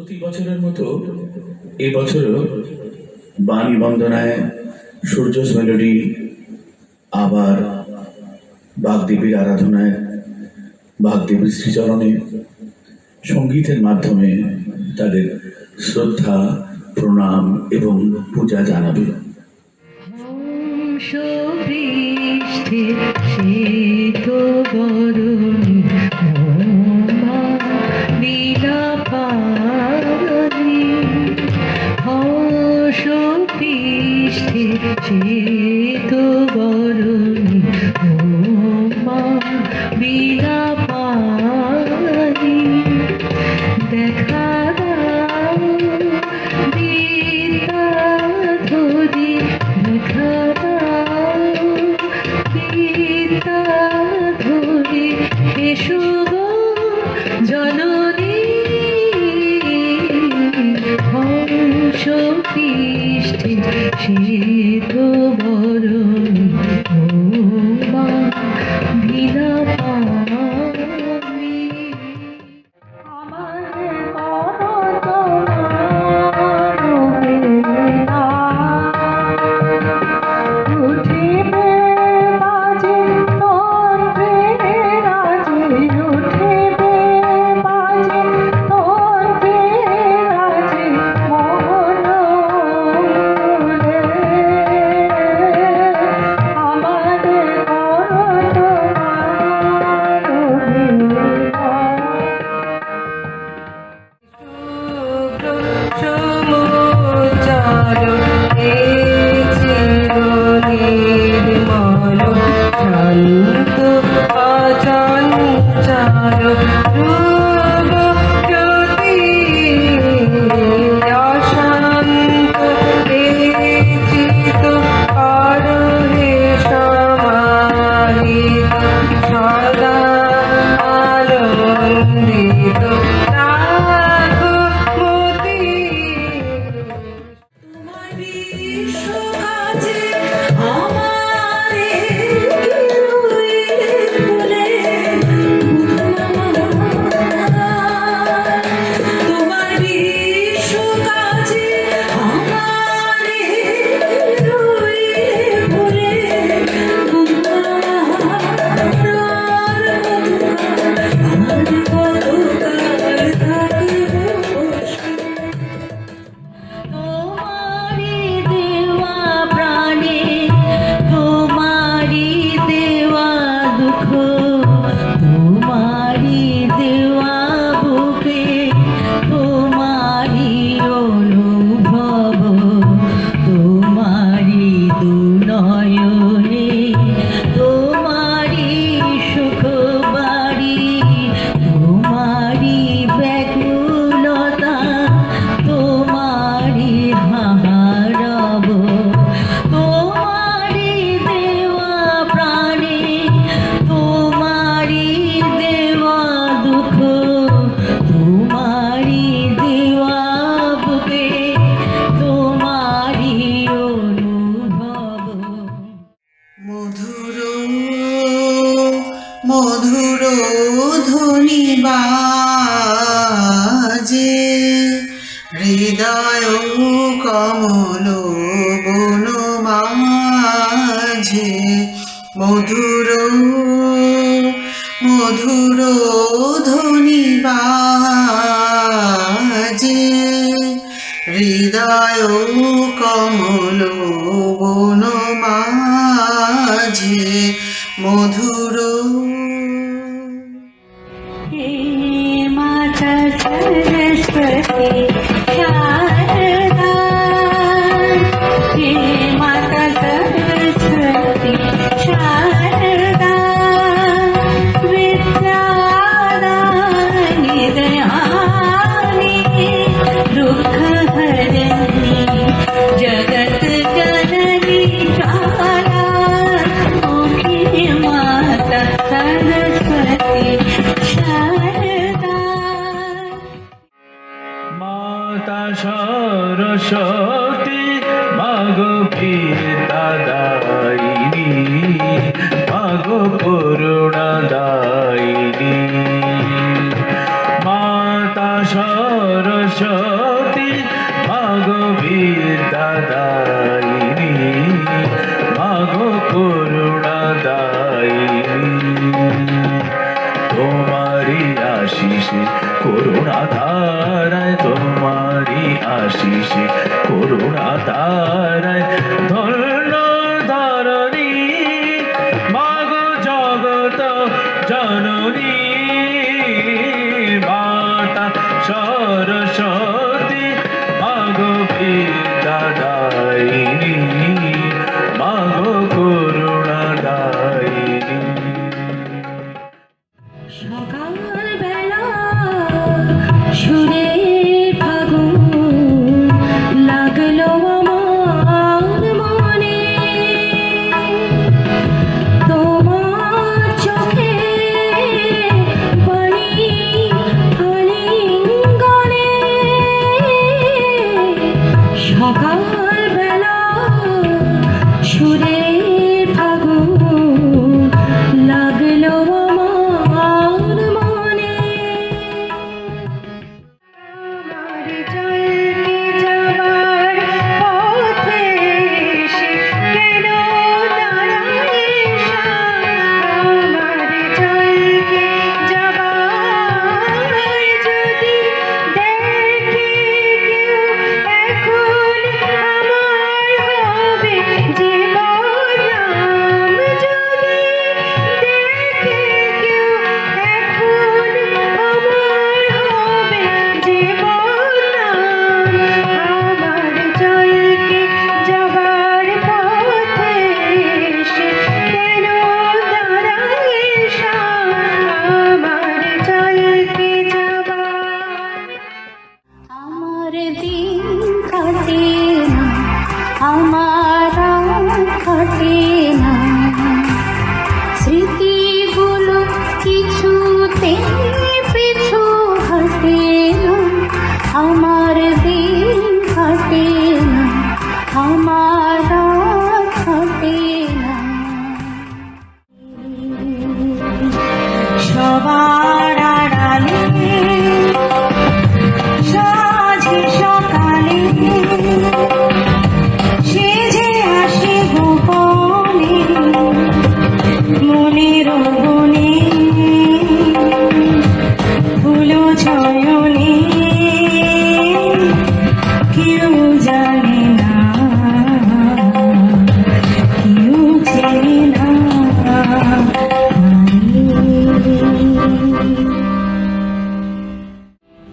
প্রতি বছরের মতো এবছরও বাণী বন্দনায় সূর্য মেলোডি আবার বাগদেবীর আরাধনায় বাগদেবীর শ্রীচরণে সঙ্গীতের মাধ্যমে তাদের শ্রদ্ধা প্রণাম এবং পূজা জানাবে। জননী হংস পৃষ্ঠে শ্বেত বরণ মা বিনা পানি আমার মধুর ধ্বনি বাজে হৃদয় কমল বন মাঝে মধুর মধুর ধ্বনি বাজে হৃদয় কমল বন মাঝে মধুর মাতা সরস্বতী শারদা হে মাতা সরস্বতী শারদা বিদ্যাদায়িনী দয়ানি দুঃখ হরণি জগত জননী শারদা হে মাতা সরস্বতী শারদা মাতা সরস্বতী মাগো বিদ্যাদায়িনী মাগো করুণাদায়িনী মাতা সরস্বতী আমার দিন কাটে না, আমার রাত কাটে না, স্মৃতিগুলো কিছুতে পিছু হাঁটে না, আমার দিন কাটে না, আমার রাত কাটে না। সবার আড়ালে সাঁঝে সকালে সেজে আসে গোপনে মনের বনে ফুলো চয়নে কেউ জানে না, কেউ চেনে না।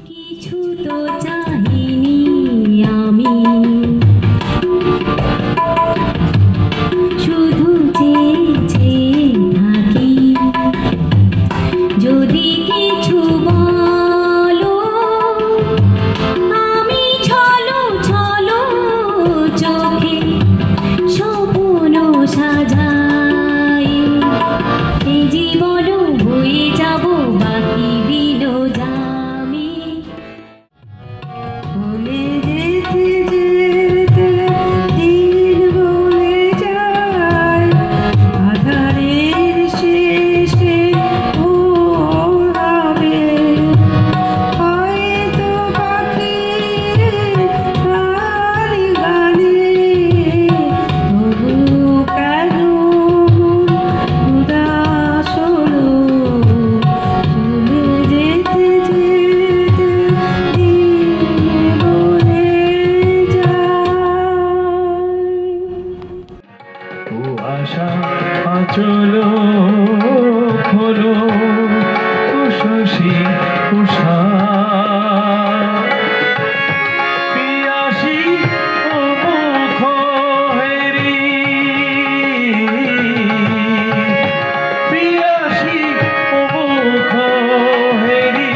কিছু তো চাহিনি আমি, শুধু চেয়েছি থাকি, যদি কিছু বলো আমি ছলো ছলো চোখে স্বপ্ন সাজাই, এই জীবন হয়ে যাব বাকি দিল যামি। বলে যেতে যেতে দিন বলে যায়, আধারের শেষে ওড়াবে হয়তো পাখির গানে গানে, তবু কেন উদাস হলো, চলে যেতে যেতে দিন বলে যায়। ও আশা আচলো খোলো, ও শশী উষা পিয়াসী ও মুখ হেরি, পিয়াসী ও মুখ হেরি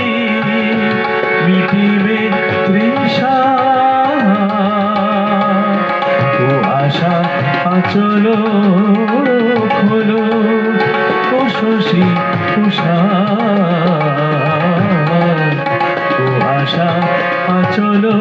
মিটিবে তৃষা। ও আশা আচলো খোলো, ও শশী উষা ও আশা আচলো